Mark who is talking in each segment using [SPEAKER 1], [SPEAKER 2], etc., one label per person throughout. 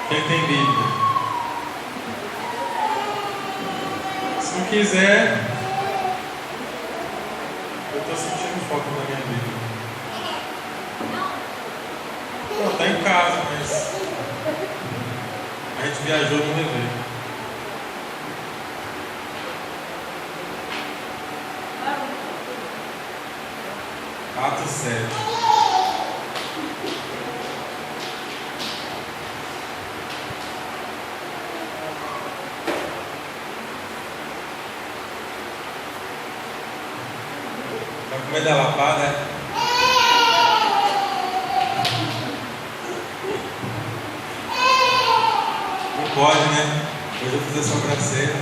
[SPEAKER 1] Quem tem Bíblia? Se não quiser, eu estou sentindo falta da minha Bíblia. Não, está em casa, mas a gente viajou no dever. Atos 7. Vai comer da lapada? Não pode, né? Hoje eu fiz a sobrancelha.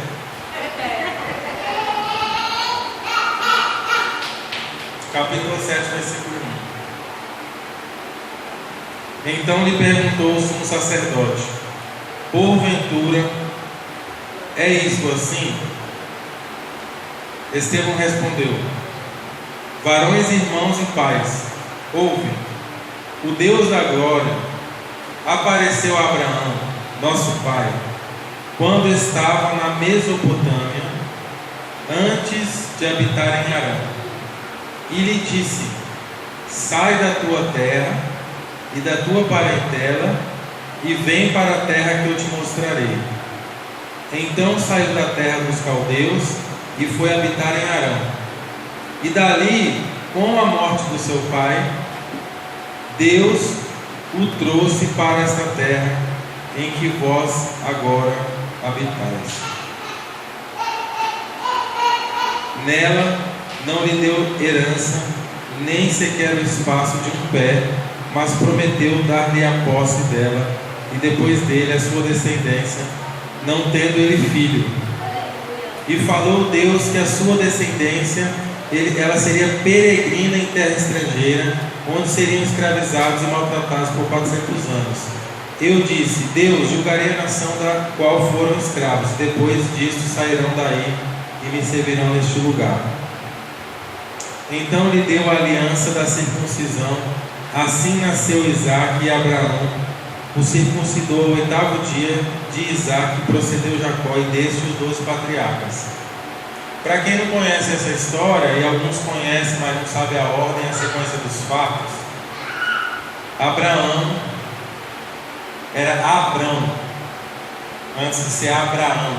[SPEAKER 1] Capítulo 7, versículo 1. Então lhe perguntou o sumo sacerdote: porventura é isto assim? Estevão respondeu: varões, irmãos e pais, ouve. O Deus da glória apareceu a Abraão, nosso pai, quando estava na Mesopotâmia, antes de habitar em Harã. E lhe disse: sai da tua terra e da tua parentela e vem para a terra que eu te mostrarei. Então saiu da terra dos caldeus e foi habitar em Harã. E dali, com a morte do seu pai, Deus o trouxe para esta terra em que vós agora habitais. Nela não lhe deu herança, nem sequer o espaço de um pé, mas prometeu dar-lhe a posse dela, e depois dele a sua descendência, não tendo ele filho. E falou Deus que a sua descendência, ela seria peregrina em terra estrangeira, onde seriam escravizados e maltratados por 400 anos. Eu disse: Deus, julgarei a nação da qual foram escravos, depois disto sairão daí e me servirão neste lugar. Então lhe deu a aliança da circuncisão. Assim nasceu Isaque, e Abraão o circuncidou ao 8º dia de Isaque, procedeu Jacó, e deste os 12 patriarcas. Para quem não conhece essa história, e alguns conhecem, mas não sabe a ordem e a sequência dos fatos, Abraão era Abrão, antes de ser Abraão.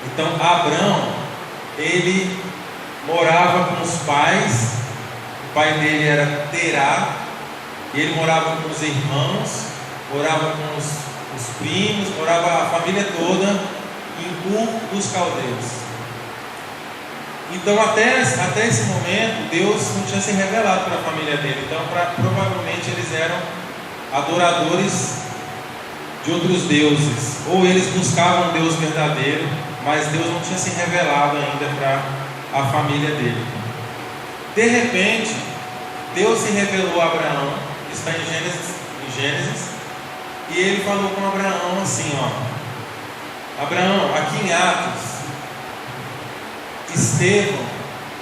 [SPEAKER 1] Então Abrão, ele morava com os pais. O pai dele era Terá, e ele morava com os irmãos, morava com os primos, morava a família toda em Ur dos Caldeus. Então até esse momento Deus não tinha se revelado para a família dele. Então provavelmente eles eram adoradores de outros deuses, ou eles buscavam um Deus verdadeiro, mas Deus não tinha se revelado ainda para a família dele. De repente, Deus se revelou a Abraão, está em Gênesis, e ele falou com Abraão assim: Abraão, aqui em Atos, Estevão,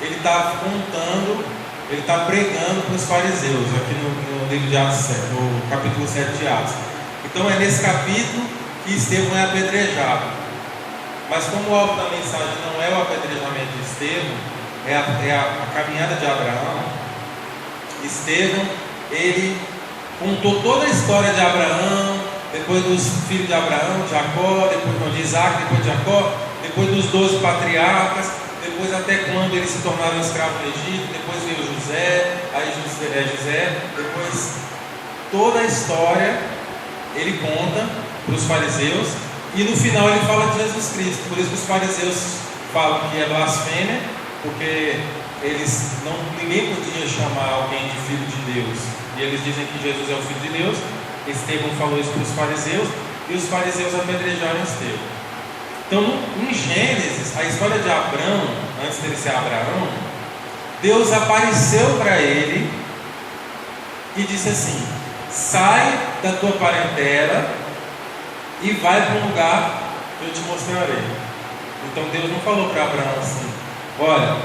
[SPEAKER 1] ele está contando, ele está pregando para os fariseus, aqui no livro de Atos 7, no capítulo 7 de Atos. Então é nesse capítulo que Estevão é apedrejado. Mas como o alvo da mensagem não é o apedrejamento de Estevão, é a caminhada de Abraão, Estevão, ele contou toda a história de Abraão, depois dos filhos de Abraão, Jacó, depois de Isaac, depois de Jacó, depois dos 12 patriarcas, depois até quando eles se tornaram escravos no Egito, depois veio José, depois toda a história ele conta para os fariseus, e no final ele fala de Jesus Cristo. Por isso que os fariseus falam que é blasfêmia, porque ninguém podia chamar alguém de filho de Deus, e eles dizem que Jesus é o filho de Deus. Estevão falou isso para os fariseus, e os fariseus apedrejaram Estevão. Então em Gênesis, a história de Abrão, antes dele ser Abraão, Deus apareceu para ele e disse assim: sai da tua parentela e vai para um lugar que eu te mostrarei. Então Deus não falou para Abraão assim: olha,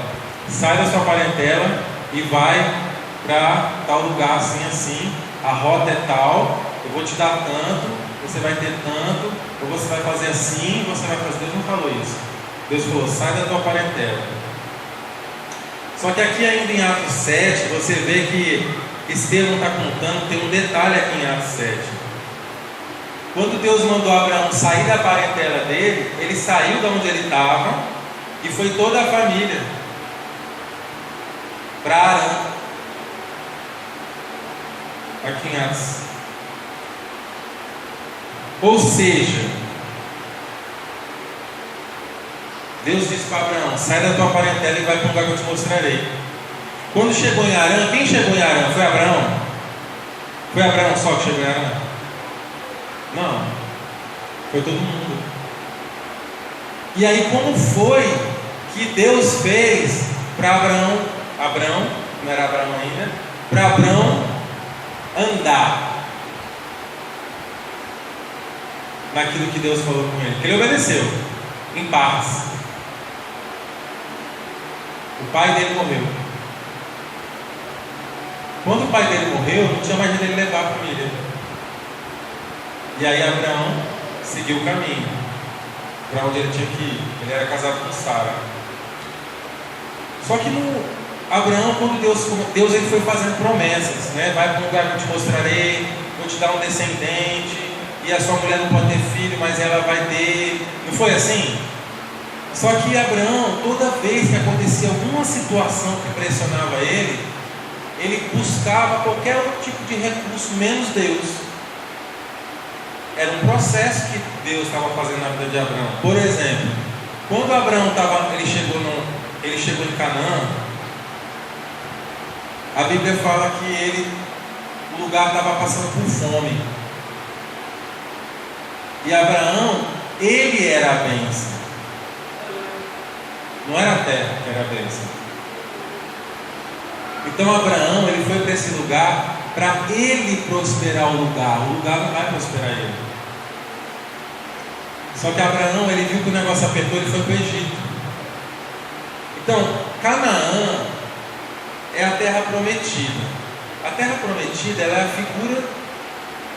[SPEAKER 1] sai da sua parentela e vai para tal lugar assim, a rota é tal, eu vou te dar tanto, você vai ter tanto, ou você vai fazer assim, você vai fazer. Deus não falou isso. Deus falou, sai da tua parentela. Só que aqui ainda em Atos 7, você vê que Estevão está contando, tem um detalhe aqui em Atos 7. Quando Deus mandou Abraão sair da parentela dele, ele saiu de onde ele estava e foi toda a família para Arã. Aqui em Atos. Ou seja, Deus disse para Abraão, sai da tua parentela e vai para um lugar que eu te mostrarei. Quando chegou em Arã, quem chegou em Arã? Foi Abraão? Foi Abraão só que chegou em Arã? Não, foi todo mundo. E aí como foi que Deus fez para Abraão, não era Abraão ainda, para Abraão andar naquilo que Deus falou com ele? Porque ele obedeceu, em paz. O pai dele morreu. Quando o pai dele morreu, não tinha mais jeito dele levar a família. E aí Abraão seguiu o caminho para onde ele tinha que ir. Ele era casado com Sara. Só que Abraão, quando Deus ele foi fazendo promessas, né? Vai para um lugar que eu te mostrarei, vou te dar um descendente, e a sua mulher não pode ter filho, mas ela vai ter. Não foi assim? Só que Abraão, toda vez que acontecia alguma situação que pressionava ele buscava qualquer outro tipo de recurso, menos Deus. Era um processo que Deus estava fazendo na vida de Abraão. Por exemplo, quando Abraão ele chegou em Canaã, a Bíblia fala que o lugar estava passando por fome. E Abraão, ele era a bênção. Não era a terra que era a bênção. Então Abraão, ele foi para esse lugar para ele prosperar o lugar não vai prosperar ele. Só que Abraão, ele viu que o negócio apertou, ele foi para o Egito. Então, Canaã é a terra prometida. A terra prometida, ela é a figura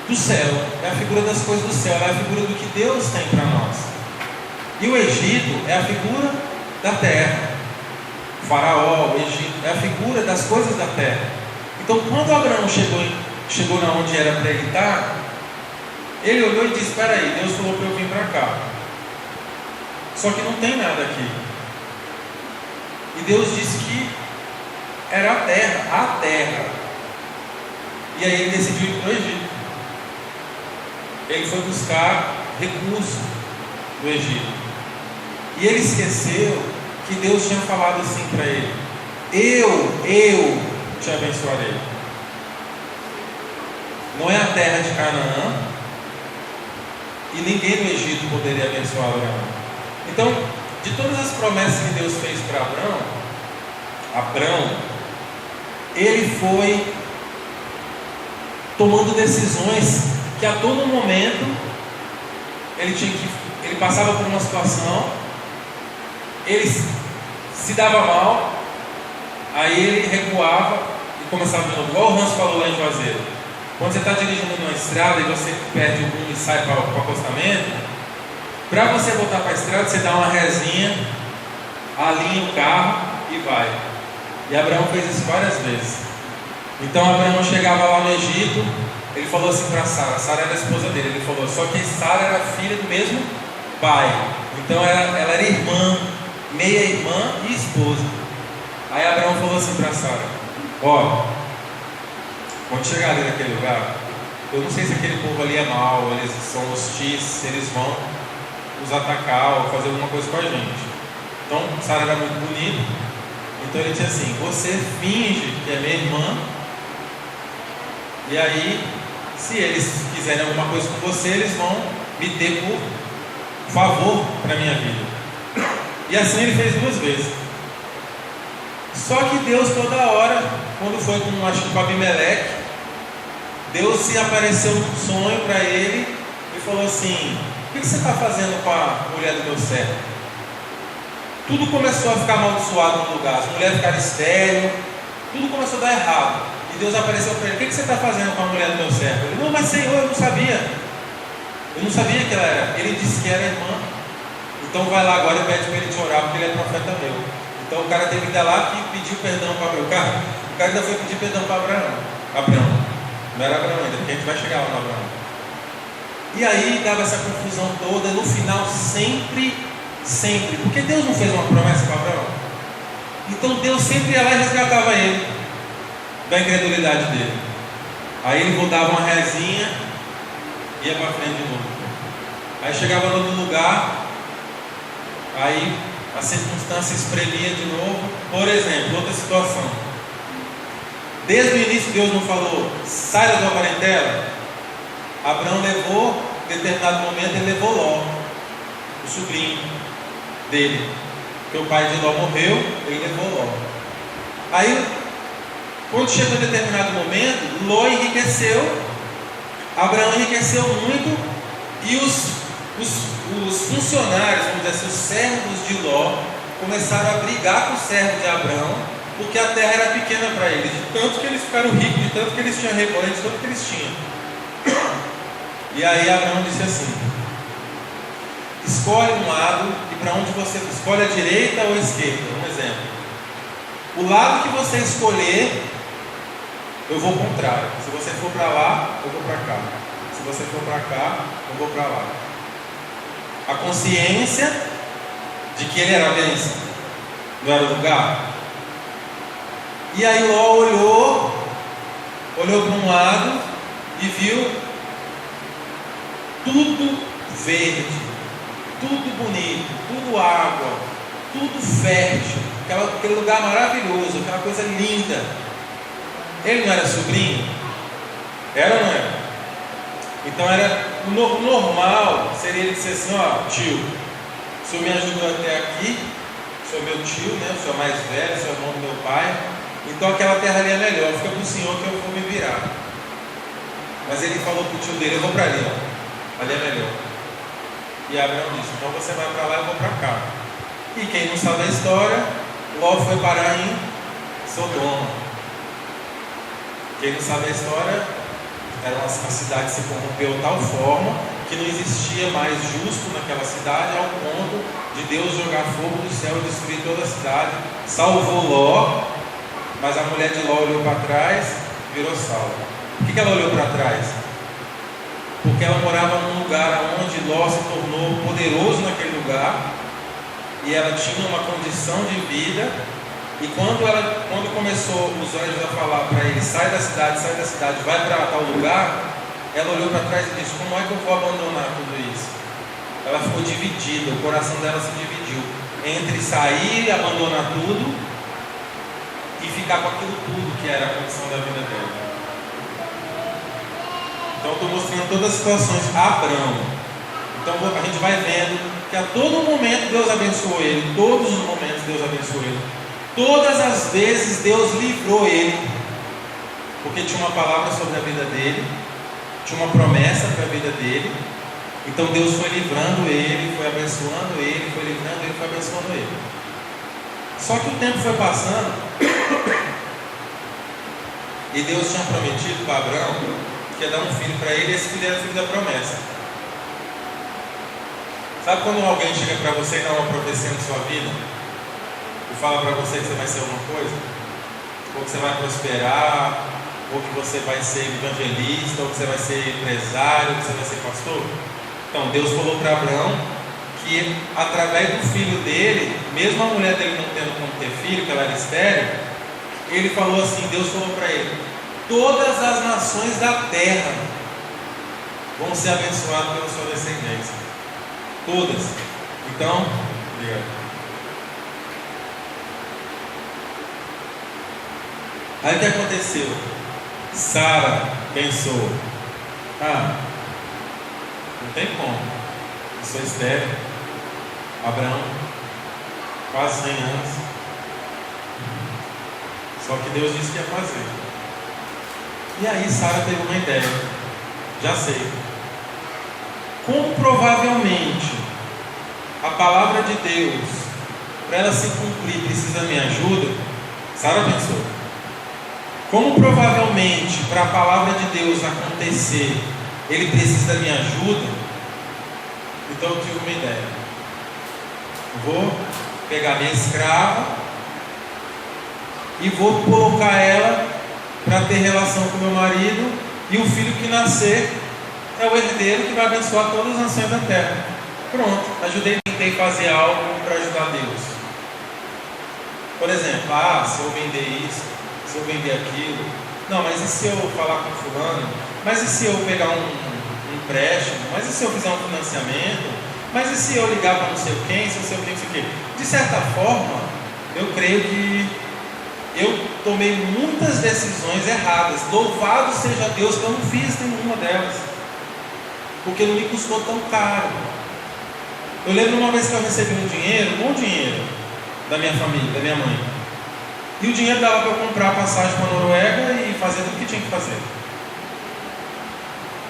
[SPEAKER 1] do céu, é a figura das coisas do céu, ela é a figura do que Deus tem para nós. E o Egito é a figura da terra. O faraó, o Egito, é a figura das coisas da terra. Então, quando Abraão chegou na onde era para ele estar, ele olhou e disse, espera aí, Deus falou para eu vir para cá. Só que não tem nada aqui. E Deus disse que era a terra. E aí ele decidiu ir para o Egito. Ele foi buscar recursos do Egito. E ele esqueceu que Deus tinha falado assim para ele: eu te abençoarei. Não é a terra de Canaã, e ninguém no Egito poderia abençoar Abraão. Então, de todas as promessas que Deus fez para Abraão, ele foi tomando decisões que a todo momento ele passava por uma situação, ele se dava mal, aí ele recuava e começava de novo, igual o Hans falou lá em Juazeiro. Quando você está dirigindo numa estrada e você perde o rumo e sai para o acostamento, para você voltar para a estrada, você dá uma resinha, alinha o carro e vai. E Abraão fez isso várias vezes. Então Abraão chegava lá no Egito, ele falou assim para Sara era a esposa dele, ele falou, só que Sara era filha do mesmo pai, então ela era irmã, meia irmã e esposa. Aí Abraão falou assim para Sara, ó, quando chegar ali naquele lugar, eu não sei se aquele povo ali é mau, eles são hostis, se eles vão nos atacar ou fazer alguma coisa com a gente. Então Sara era muito bonita, então ele disse assim, você finge que é minha irmã, e aí se eles quiserem alguma coisa com você, eles vão me ter por favor para a minha vida. E assim ele fez 2 vezes. Só que Deus toda hora, quando foi com Abimeleque, Deus se apareceu num sonho para ele e falou assim, o que você está fazendo com a mulher do meu servo? Tudo começou a ficar amaldiçoado no lugar, as mulheres ficaram estéreis, tudo começou a dar errado. E Deus apareceu para ele: o que você está fazendo com a mulher do meu servo? Ele: não, mas Senhor, eu não sabia. Eu não sabia que ela era. Ele disse que era irmã. Então vai lá agora e pede para ele te orar, porque ele é profeta meu. Então o cara teve que ir lá e pediu perdão para Abraão. O cara ainda foi pedir perdão para Abraão. Não era Abraão ainda, porque a gente vai chegar lá no Abraão. E aí dava essa confusão toda. No final, sempre, porque Deus não fez uma promessa para Abraão. Então Deus sempre ia lá e resgatava ele da incredulidade dele. Aí ele dava uma rezinha, ia para frente de novo. Aí chegava no outro lugar, aí a circunstância espremia de novo. Por exemplo, outra situação. Desde o início Deus não falou: sai da tua parentela. Abraão levou, em determinado momento ele levou Ló, o sobrinho dele, porque o pai de Ló morreu, ele levou Ló. Aí, quando chegou em determinado momento, Ló enriqueceu, Abraão enriqueceu muito, e os funcionários, vamos dizer assim, os servos de Ló, começaram a brigar com os servos de Abraão, porque a terra era pequena para eles, de tanto que eles ficaram ricos, de tanto que eles tinham rebanho, de tanto que eles tinham. E aí Abraão disse assim: escolhe um lado, e para onde você escolhe, a direita ou a esquerda? Um exemplo: o lado que você escolher, eu vou contrário. Se você for para lá, eu vou para cá. Se você for para cá, eu vou para lá. A consciência de que ele era a bênção, não era o lugar. E aí Ló olhou para um lado e viu tudo verde, tudo bonito, tudo água, tudo fértil, aquele lugar maravilhoso, aquela coisa linda. Ele não era sobrinho? Era ou não era? Então era o normal, seria ele dizer assim: ó, tio, o senhor me ajudou até aqui, o senhor é meu tio, né? O senhor é mais velho, o senhor é irmão do meu pai, então aquela terra ali é melhor, fica para o senhor que eu vou me virar. Mas ele falou para o tio dele: eu vou para ali, ó. Ali é melhor. E Abraão disse: então você vai para lá e eu vou para cá. E quem não sabe a história, Ló foi parar em Sodoma. Quem não sabe a história, a cidade se corrompeu de tal forma que não existia mais justo naquela cidade, ao ponto de Deus jogar fogo do céu e destruir toda a cidade. Salvou Ló, mas a mulher de Ló olhou para trás, virou salva. Por que ela olhou para trás? Porque ela morava num lugar onde Ló se tornou poderoso naquele lugar, e ela tinha uma condição de vida. E quando começou os anjos a falar para ele: sai da cidade, vai para tal lugar, ela olhou para trás e disse: como é que eu vou abandonar tudo isso? Ela ficou dividida, o coração dela se dividiu entre sair e abandonar tudo e ficar com aquilo tudo que era a condição da vida dela. Então eu estou mostrando todas as situações. Abraão. Então a gente vai vendo que a todo momento Deus abençoou ele. Todos os momentos Deus abençoou ele. Todas as vezes Deus livrou ele. Porque tinha uma palavra sobre a vida dele. Tinha uma promessa para a vida dele. Então Deus foi livrando ele, foi abençoando ele, foi livrando ele, foi abençoando ele. Só que o tempo foi passando. E Deus tinha prometido para Abraão que ia dar um filho para ele, e esse filho era o filho da promessa. Sabe quando alguém chega para você e dá uma profecia na sua vida, e fala para você que você vai ser alguma coisa, ou que você vai prosperar, ou que você vai ser evangelista, ou que você vai ser empresário, ou que você vai ser pastor? Então Deus falou para Abraão que através do filho dele, mesmo a mulher dele não tendo como ter filho, que ela era estéril, ele falou assim, Deus falou para ele: todas as nações da terra vão ser abençoadas pela sua descendência. Todas. Então, obrigado. Aí o que aconteceu? Sara pensou: não tem como, eu sou estéril. Abraão, quase 100 anos. Só que Deus disse que ia fazer. E aí Sara teve uma ideia. Já sei. Como provavelmente a palavra de Deus, para ela se cumprir, precisa da minha ajuda, Sara pensou: Como provavelmente para a palavra de Deus acontecer, ele precisa da minha ajuda, então eu tive uma ideia. Vou pegar minha escrava e vou colocar ela para ter relação com meu marido, e o filho que nascer é o herdeiro que vai abençoar todas as nações da terra. Pronto, tentei fazer algo para ajudar Deus. Por exemplo, se eu vender isso, se eu vender aquilo, não, mas e se eu falar com fulano? Mas e se eu pegar um empréstimo? Mas e se eu fizer um financiamento? Mas e se eu ligar para não sei quem, se eu sei o que, não sei o que? De certa forma, eu creio que eu tomei muitas decisões erradas. Louvado seja Deus que eu não fiz nenhuma delas, porque não me custou tão caro. Eu lembro uma vez que eu recebi um bom dinheiro, da minha família, da minha mãe. E o dinheiro dava para eu comprar a passagem para a Noruega e fazer tudo o que tinha que fazer.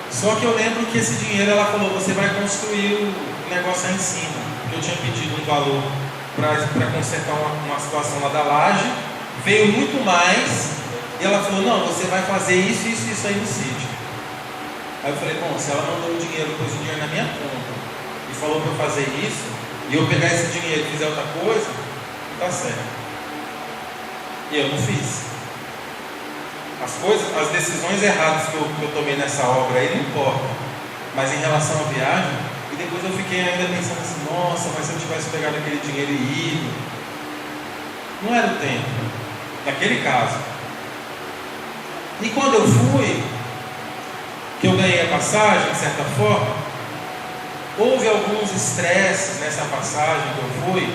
[SPEAKER 1] Só que eu lembro que esse dinheiro, ela falou, você vai construir o negócio aí em cima. Porque eu tinha pedido um valor para consertar uma situação lá da laje. Veio muito mais. E ela falou, não, você vai fazer isso aí no sítio. Aí eu falei, bom, se ela mandou o dinheiro, pôs o dinheiro na minha conta e falou para eu fazer isso, e eu pegar esse dinheiro e fizer outra coisa, não tá certo. E eu não fiz. As decisões erradas que eu tomei nessa obra aí não importa. Mas em relação à viagem, e depois eu fiquei ainda pensando assim, nossa, mas se eu tivesse pegado aquele dinheiro e ido, não era o tempo, naquele caso. E quando eu fui, que eu ganhei a passagem, de certa forma, houve alguns estresses nessa passagem que eu fui,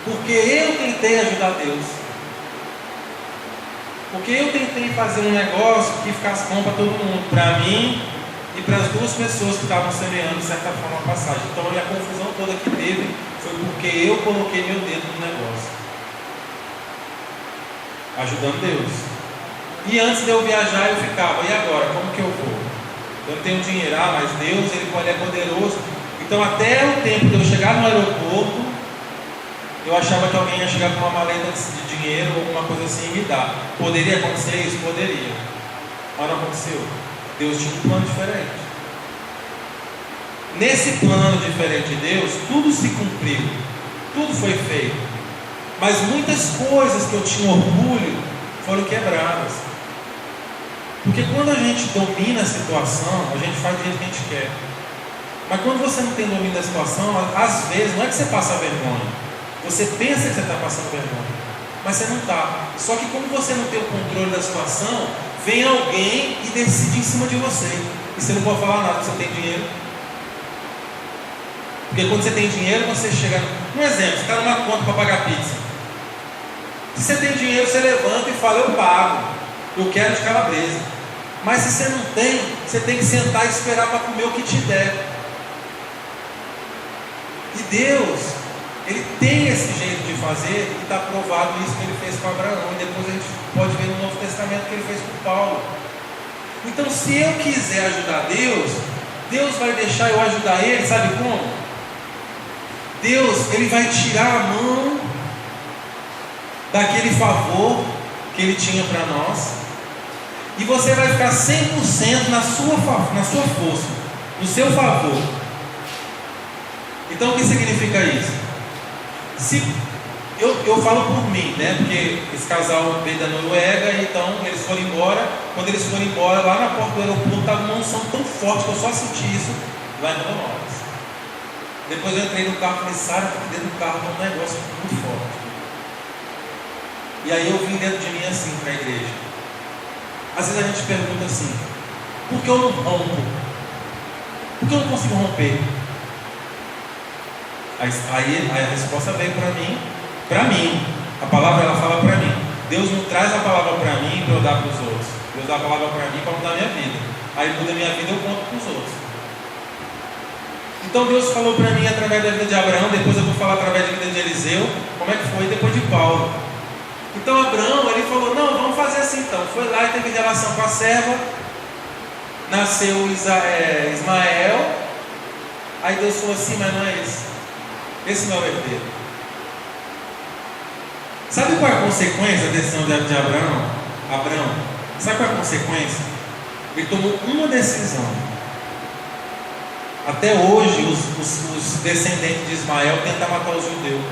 [SPEAKER 1] porque eu tentei ajudar Deus. Porque eu tentei fazer um negócio que ficasse bom para todo mundo, para mim e para as duas pessoas que estavam semeando, de certa forma, a passagem. Então a minha confusão toda que teve foi porque eu coloquei meu dedo no negócio, ajudando Deus. E antes de eu viajar eu ficava, e agora? Como que eu vou? Eu não tenho dinheiro, mas Deus, Ele é poderoso. Então até o tempo de eu chegar no aeroporto, eu achava que alguém ia chegar com uma maleta de dinheiro ou alguma coisa assim e me dar. Poderia acontecer isso? Poderia. Mas não aconteceu. Deus tinha um plano diferente. Nesse plano diferente de Deus, tudo se cumpriu. Tudo foi feito. Mas muitas coisas que eu tinha orgulho foram quebradas. Porque quando a gente domina a situação, a gente faz do jeito que a gente quer. Mas quando você não tem domínio da situação, às vezes não é que você passa vergonha. Você pensa que você está passando vergonha, mas você não está. Só que como você não tem o controle da situação, vem alguém e decide em cima de você. E você não pode falar nada, você tem dinheiro. Porque quando você tem dinheiro, você chega... Um exemplo, você está numa conta para pagar pizza. Se você tem dinheiro, você levanta e fala, eu pago. Eu quero de calabresa. Mas se você não tem, você tem que sentar e esperar para comer o que te der. E Deus, Ele tem esse jeito de fazer, e está provado isso que Ele fez com Abraão. E depois a gente pode ver no Novo Testamento que Ele fez com Paulo. Então, se eu quiser ajudar Deus, Deus vai deixar eu ajudar Ele, sabe como? Deus, Ele vai tirar a mão daquele favor que Ele tinha para nós, e você vai ficar 100% na sua força, no seu favor. Então o que significa isso? Se eu falo por mim, né? Porque esse casal veio da Noruega, então eles foram embora. Quando eles foram embora, lá na porta do aeroporto estava uma unção tão forte que eu só senti isso lá em Rondonópolis. Depois eu entrei no carro e falei, Sara, aqui dentro do carro tem um negócio muito forte. E aí eu vim dentro de mim assim para a igreja. Às vezes a gente pergunta assim, por que eu não rompo? Por que eu não consigo romper? Aí a resposta veio para mim. A palavra ela fala para mim. Deus não traz a palavra para mim para eu dar para os outros. Deus dá a palavra para mim para mudar a minha vida. Aí muda a minha vida, eu conto para os outros. Então Deus falou para mim através da vida de Abraão, depois eu vou falar através da vida de Eliseu, como é que foi depois de Paulo. Então Abraão, ele falou, não, vamos fazer assim então. Foi lá e teve relação com a serva, nasceu Ismael. Aí Deus falou assim, mas não é esse não é o herdeiro. Sabe qual é a consequência da decisão de Abraão? Sabe qual é a consequência? Ele tomou uma decisão. Até hoje, os descendentes de Ismael tentam matar os judeus.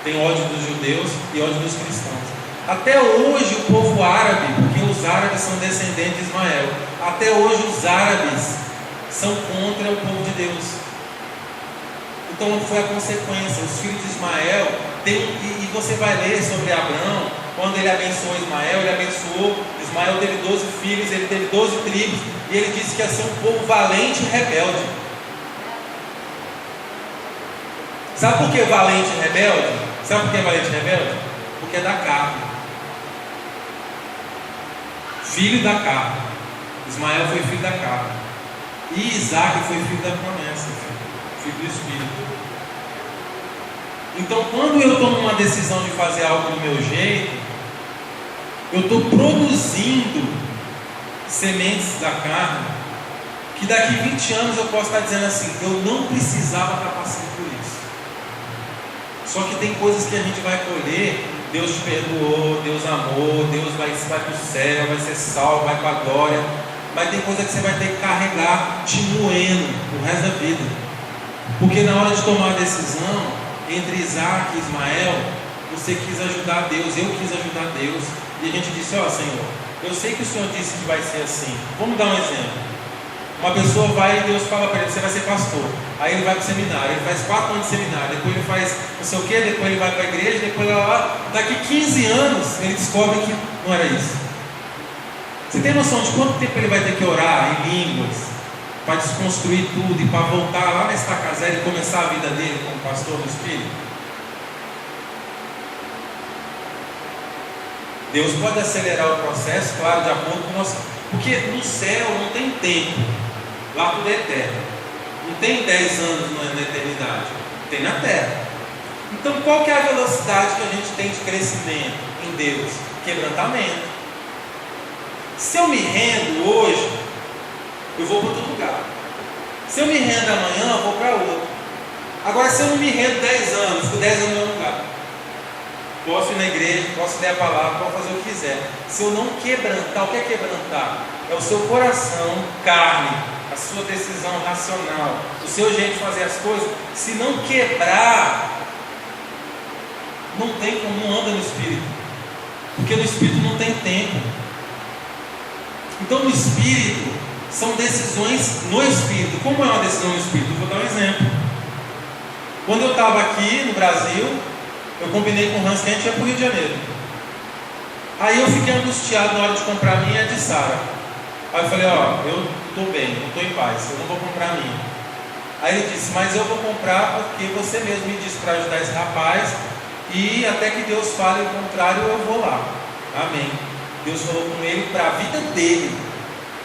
[SPEAKER 1] Tem ódio dos judeus e ódio dos cristãos. Até hoje, o povo árabe, porque os árabes são descendentes de Ismael, até hoje os árabes são contra o povo de Deus. Então foi a consequência. Os filhos de Ismael, e você vai ler sobre Abraão, quando ele abençoou Ismael, Ismael teve 12 filhos, ele teve 12 tribos, e ele disse que ia ser um povo valente e rebelde. Sabe por que valente e rebelde? Sabe por que valente e rebelde? Porque é da carne. Filho da carne. Ismael foi filho da carne. E Isaac foi filho da promessa, filho do Espírito. Então, quando eu tomo uma decisão de fazer algo do meu jeito, eu estou produzindo sementes da carne, que daqui 20 anos eu posso estar dizendo assim: eu não precisava estar passando por isso. Só que tem coisas que a gente vai colher. Deus te perdoou, Deus amou, Deus vai para o céu, vai ser salvo, vai para a glória. Mas tem coisa que você vai ter que carregar te moendo o resto da vida. Porque na hora de tomar a decisão entre Isaac e Ismael, você quis ajudar Deus, eu quis ajudar Deus. E a gente disse: ó, Senhor, eu sei que o Senhor disse que vai ser assim. Vamos dar um exemplo. Uma pessoa vai e Deus fala para ele: você vai ser pastor. Aí ele vai para o seminário, ele faz 4 anos de seminário, depois ele faz não sei o que, depois ele vai para a igreja, depois lá, daqui 15 anos ele descobre que não era isso. Você tem noção de quanto tempo ele vai ter que orar em línguas para desconstruir tudo e para voltar lá na estaca zero e começar a vida dele como pastor no Espírito? Deus pode acelerar o processo, claro, de acordo com o nosso. Porque no céu não tem tempo, lá tudo é eterno. Não tem 10 anos na eternidade, tem na terra. Então qual que é a velocidade que a gente tem de crescimento em Deus? Quebrantamento. Se eu me rendo hoje, eu vou para outro lugar. Se eu me rendo amanhã, eu vou para outro. Agora, se eu não me rendo 10 anos, fico 10 anos no meu lugar. Posso ir na igreja, posso ler a palavra, posso fazer o que quiser. Se eu não quebrantar, o que é quebrantar? É o seu coração, carne, a sua decisão racional, o seu jeito de fazer as coisas. Se não quebrar, não tem como, não anda no Espírito. Porque no Espírito não tem tempo. Então no Espírito, são decisões no Espírito. Como é uma decisão no Espírito? Vou dar um exemplo. Quando eu estava aqui no Brasil, eu combinei com o Hans que a gente ia para o Rio de Janeiro. Aí eu fiquei angustiado na hora de comprar a minha de Sara. Aí eu falei: ó, eu estou bem, eu estou em paz, eu não vou comprar a minha. Aí ele disse: mas eu vou comprar porque você mesmo me disse para ajudar esse rapaz, e até que Deus fale o contrário, eu vou lá. Amém. Deus falou com ele para a vida dele,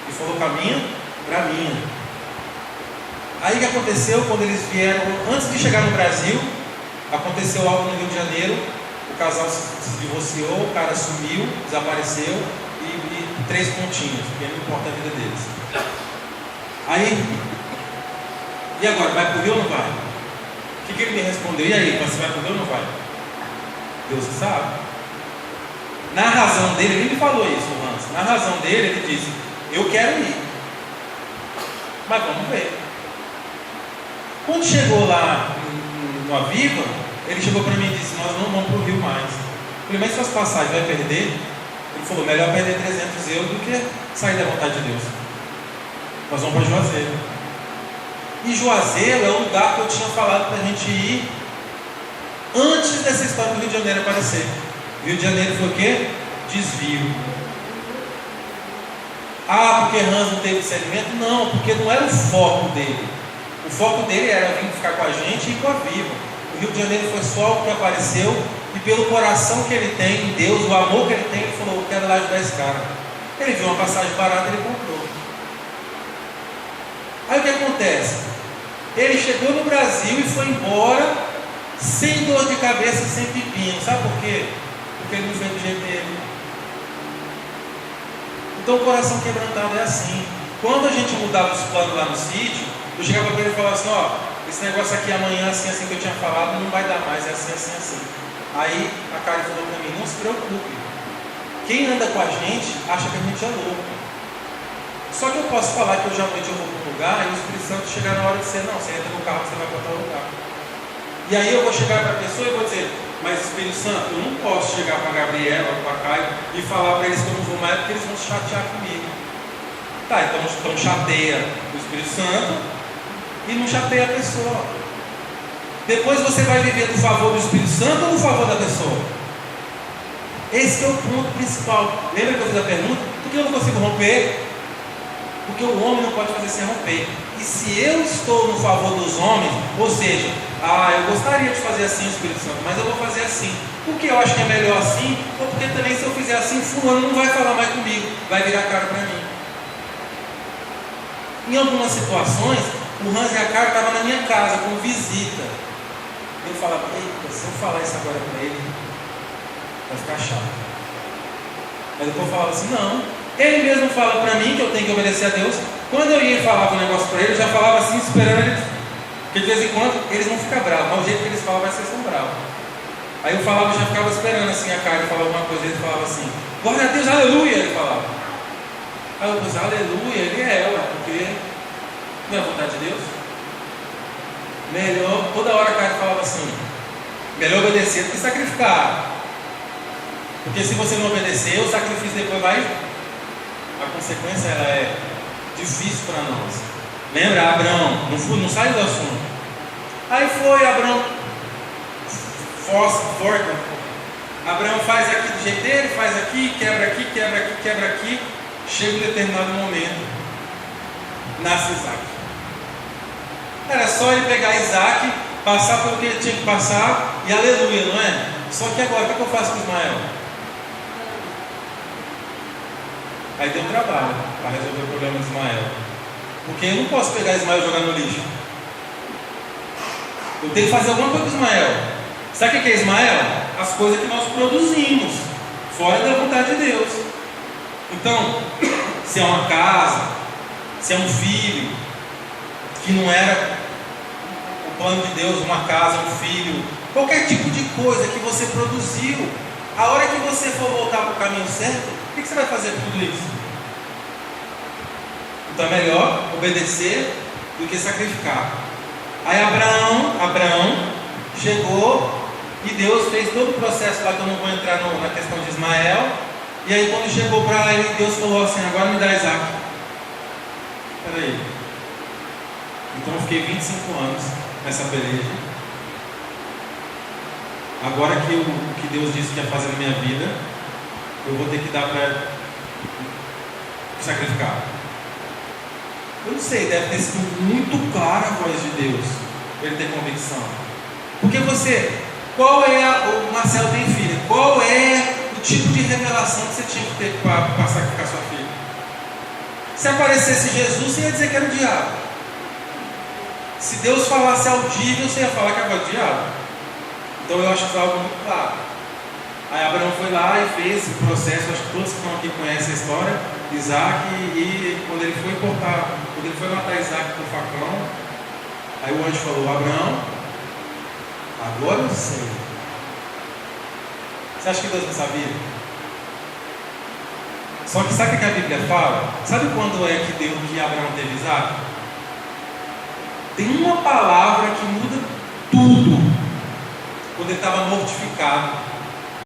[SPEAKER 1] e falou com a minha, para a minha. Aí o que aconteceu? Quando eles vieram, antes de chegar no Brasil, aconteceu algo no Rio de Janeiro. O casal se divorciou, o cara sumiu, desapareceu, e 3 pontinhos, porque não importa a vida deles. Aí, e agora, vai para o Rio ou não vai? O que ele me respondeu? E aí, você vai para o Rio ou não vai? Deus sabe. Na razão dele, ele me falou isso, Hans. Na razão dele, ele disse: eu quero ir, mas vamos ver. Quando chegou lá no Aviva, ele chegou para mim e disse: nós não vamos para o Rio mais. Eu falei: mas suas passagens vai perder? Ele falou: melhor perder 300 euros do que sair da vontade de Deus. Nós vamos para Juazeiro. E Juazeiro é o lugar que eu tinha falado para a gente ir antes dessa história do Rio de Janeiro aparecer. Rio de Janeiro foi o quê? Desvio. Ah, porque Hans não teve discernimento? Não, porque não era o foco dele. O foco dele era vir ficar com a gente e ir com a Viva. O Rio de Janeiro foi só o que apareceu, e pelo coração que ele tem em Deus, o amor que ele tem, ele falou: eu quero lá ajudar esse cara. Ele viu uma passagem barata, ele comprou. Aí o que acontece? Ele chegou no Brasil e foi embora sem dor de cabeça, sem pepino. Sabe por quê? Porque ele não fez do jeito dele. Então o coração quebrantado é assim. Quando a gente mudava os planos lá no sítio, eu chegava para ele e falava assim: ó, esse negócio aqui amanhã, assim, assim que eu tinha falado, não vai dar mais, é assim, assim, assim. Aí a Karen falou para mim: não se preocupe, Quem anda com a gente acha que a gente é louco. Só que eu posso falar que hoje à noite eu vou para um lugar e o Espírito Santo chegar na hora de dizer, não, você entra no carro, você vai para tal lugar. E aí eu vou chegar para a pessoa e vou dizer, mas Espírito Santo, eu não posso chegar para a Gabriela ou para a Caio e falar para eles que eu não vou mais porque eles vão se chatear comigo. Tá, então chateia o Espírito Santo e não chateia a pessoa. Depois você vai viver do favor do Espírito Santo ou do favor da pessoa? Esse é o ponto principal. Lembra que eu fiz a pergunta? Por que eu não consigo romper? Porque o homem não pode fazer sem romper. E se eu estou no favor dos homens, ou seja, eu gostaria de fazer assim, Espírito Santo, mas eu vou fazer assim, porque eu acho que é melhor assim, ou porque também se eu fizer assim, fulano não vai falar mais comigo, vai virar cara para mim. Em algumas situações, o Hans e a Cara estavam na minha casa, com visita. Eu falava, eita, se eu falar isso agora para ele, vai ficar chato. Mas depois eu falava assim, não. Ele mesmo fala para mim que eu tenho que obedecer a Deus. Quando eu ia falar um negócio para ele, eu já falava assim, esperando ele. Porque de vez em quando eles não ficam bravos, mas o jeito que eles falam vai ser são bravos. Aí eu falava, já ficava esperando assim a Cara falar alguma coisa, ele falava assim, glória a Deus, aleluia, ele falava. Aí eu pensei, aleluia, ele é ela, porque não é a vontade de Deus. Melhor, toda hora a Cara falava assim, melhor obedecer do que sacrificar. Porque se você não obedecer, o sacrifício depois vai. A consequência ela é difícil para nós. Lembra? Abraão, não sai do assunto. Aí foi, Abraão forte. Abraão faz aqui do jeito dele, faz aqui, quebra aqui, quebra aqui, quebra aqui. Chega um determinado momento, nasce Isaac. Era só ele pegar Isaac, passar pelo que ele tinha que passar e aleluia, não é? Só que agora, o que eu faço com Ismael? Aí deu trabalho para resolver o problema de Ismael. Porque eu não posso pegar Ismael e jogar no lixo. Eu tenho que fazer alguma coisa com Ismael. Sabe o que é Ismael? As coisas que nós produzimos, fora da vontade de Deus. Então, se é uma casa, se é um filho, que não era o plano de Deus, uma casa, um filho, qualquer tipo de coisa que você produziu, a hora que você for voltar para o caminho certo, o que você vai fazer com tudo isso? Então é melhor obedecer do que sacrificar. Aí Abraão chegou e Deus fez todo o processo lá, que eu não vou entrar na questão de Ismael. E aí quando chegou para ele, Deus falou assim, agora me dá Isaac. Espera aí. Então eu fiquei 25 anos nessa peleja. Agora que o que Deus disse que ia fazer na minha vida, eu vou ter que dar para sacrificar. Eu não sei, deve ter sido muito clara a voz de Deus para ele ter convicção. Porque qual é o Marcelo tem filha? Qual é o tipo de revelação que você tinha que ter para sacrificar sua filha? Se aparecesse Jesus, você ia dizer que era o diabo. Se Deus falasse audível, você ia falar que era o diabo. Então eu acho que foi algo muito claro. Aí Abraão foi lá e fez esse processo, acho que todos que estão aqui conhecem a história, Isaac, e quando ele foi matar Isaac com o facão, aí o anjo falou, Abraão, agora eu sei. Você acha que Deus não sabia? Só que sabe o que a Bíblia fala? Sabe quando é que Abraão teve Isaac? Tem uma palavra que muda tudo. Quando ele estava mortificado.